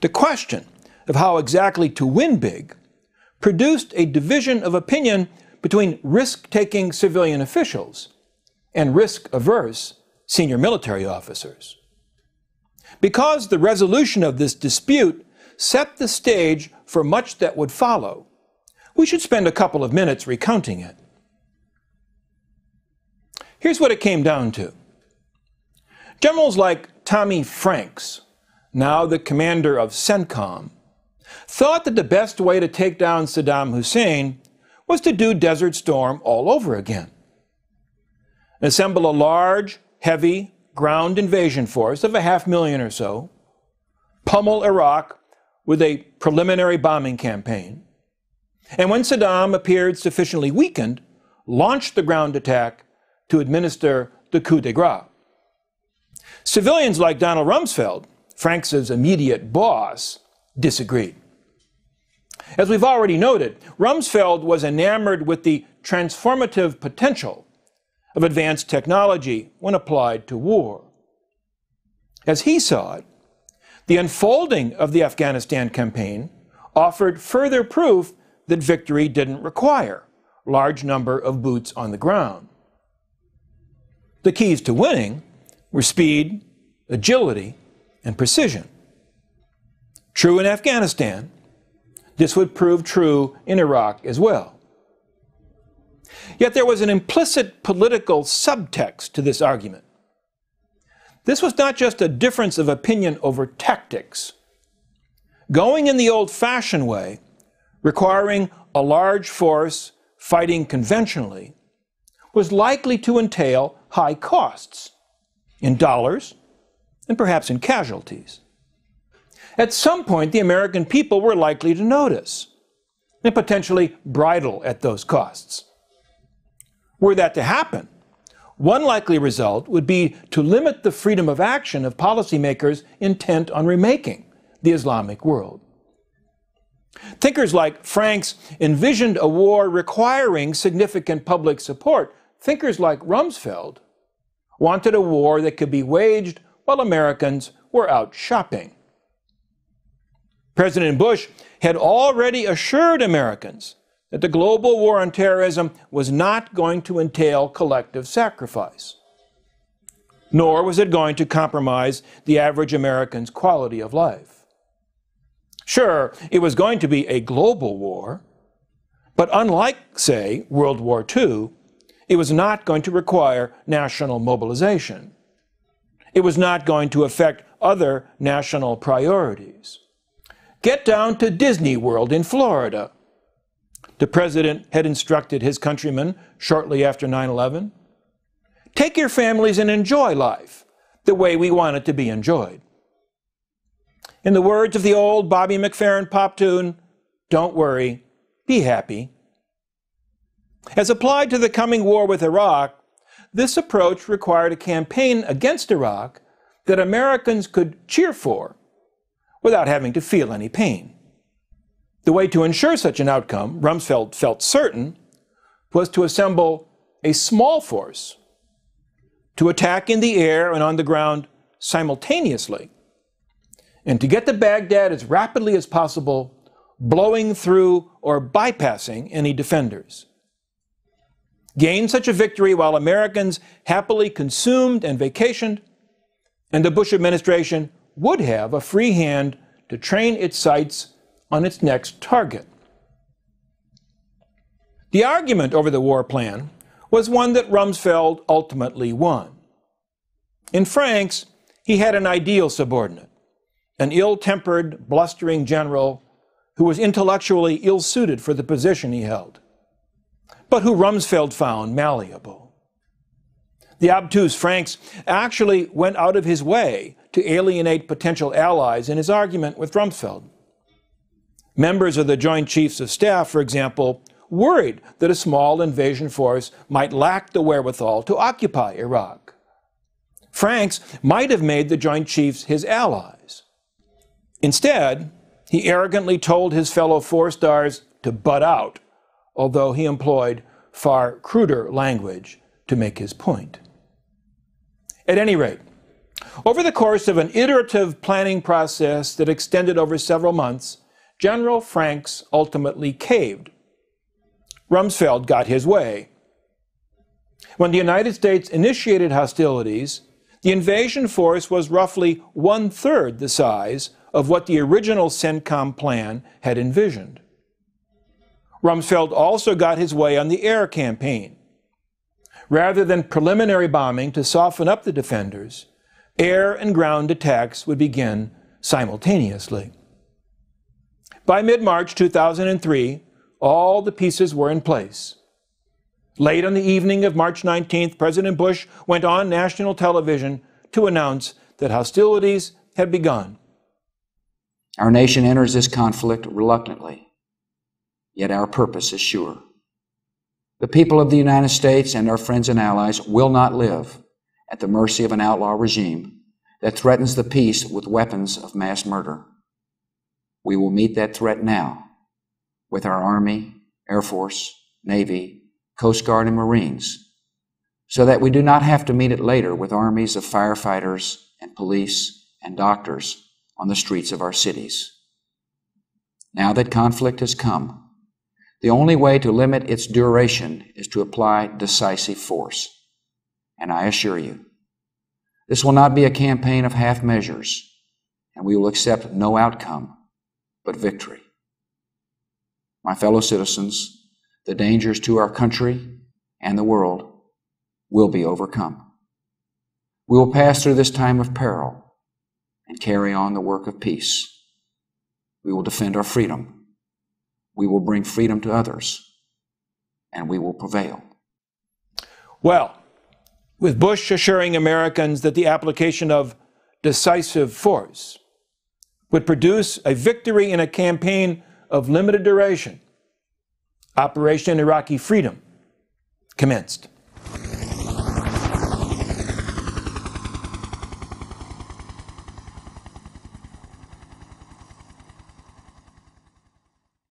The question of how exactly to win big produced a division of opinion between risk-taking civilian officials and risk-averse senior military officers. Because the resolution of this dispute set the stage for much that would follow, we should spend a couple of minutes recounting it. Here's what it came down to. Generals like Tommy Franks, now the commander of CENTCOM, thought that the best way to take down Saddam Hussein was to do Desert Storm all over again. Assemble a large, heavy ground invasion force of 500,000 or so, pummel Iraq with a preliminary bombing campaign, and when Saddam appeared sufficiently weakened, launch the ground attack to administer the coup de grace. Civilians like Donald Rumsfeld, Franks' immediate boss, disagreed. As we've already noted, Rumsfeld was enamored with the transformative potential of advanced technology when applied to war. As he saw it, the unfolding of the Afghanistan campaign offered further proof that victory didn't require a large number of boots on the ground. The keys to winning were speed, agility, and precision. True in Afghanistan, this would prove true in Iraq as well. Yet there was an implicit political subtext to this argument. This was not just a difference of opinion over tactics. Going in the old-fashioned way, requiring a large force fighting conventionally, was likely to entail high costs in dollars and perhaps in casualties. At some point, the American people were likely to notice and potentially bridle at those costs. Were that to happen, one likely result would be to limit the freedom of action of policymakers intent on remaking the Islamic world. Thinkers like Franks envisioned a war requiring significant public support. Thinkers like Rumsfeld wanted a war that could be waged while Americans were out shopping. President Bush had already assured Americans that the global war on terrorism was not going to entail collective sacrifice, nor was it going to compromise the average American's quality of life. Sure, it was going to be a global war, but unlike, say, World War II, it was not going to require national mobilization. It was not going to affect other national priorities. Get down to Disney World in Florida. The president had instructed his countrymen shortly after 9/11. Take your families and enjoy life the way we want it to be enjoyed. In the words of the old Bobby McFerrin pop tune, don't worry, be happy. As applied to the coming war with Iraq, this approach required a campaign against Iraq that Americans could cheer for without having to feel any pain. The way to ensure such an outcome, Rumsfeld felt certain, was to assemble a small force to attack in the air and on the ground simultaneously, and to get to Baghdad as rapidly as possible, blowing through or bypassing any defenders. Gain such a victory while Americans happily consumed and vacationed, and the Bush administration would have a free hand to train its sights on its next target. The argument over the war plan was one that Rumsfeld ultimately won. In Franks, he had an ideal subordinate, an ill-tempered, blustering general who was intellectually ill-suited for the position he held, but who Rumsfeld found malleable. The obtuse Franks actually went out of his way to alienate potential allies in his argument with Rumsfeld. Members of the Joint Chiefs of Staff, for example, worried that a small invasion force might lack the wherewithal to occupy Iraq. Franks might have made the Joint Chiefs his allies. Instead, he arrogantly told his fellow four-stars to butt out, although he employed far cruder language to make his point. At any rate, Over the course of an iterative planning process that extended over several months, General Franks ultimately caved. Rumsfeld got his way. When the United States initiated hostilities, the invasion force was roughly 1/3 the size of what the original CENTCOM plan had envisioned. Rumsfeld also got his way on the air campaign. Rather than preliminary bombing to soften up the defenders, air and ground attacks would begin simultaneously. By mid-March 2003, all the pieces were in place. Late on the evening of March 19th, President Bush went on national television to announce that hostilities had begun. Our nation enters this conflict reluctantly, yet our purpose is sure. The people of the United States and our friends and allies will not live at the mercy of an outlaw regime that threatens the peace with weapons of mass murder. We will meet that threat now with our Army, Air Force, Navy, Coast Guard, and Marines, so that we do not have to meet it later with armies of firefighters and police and doctors on the streets of our cities. Now that conflict has come, the only way to limit its duration is to apply decisive force. And I assure you, this will not be a campaign of half measures, and we will accept no outcome but victory. My fellow citizens, the dangers to our country and the world will be overcome. We will pass through this time of peril and carry on the work of peace. We will defend our freedom. We will bring freedom to others, and we will prevail. Well, with Bush assuring Americans that the application of decisive force would produce a victory in a campaign of limited duration, Operation Iraqi Freedom commenced.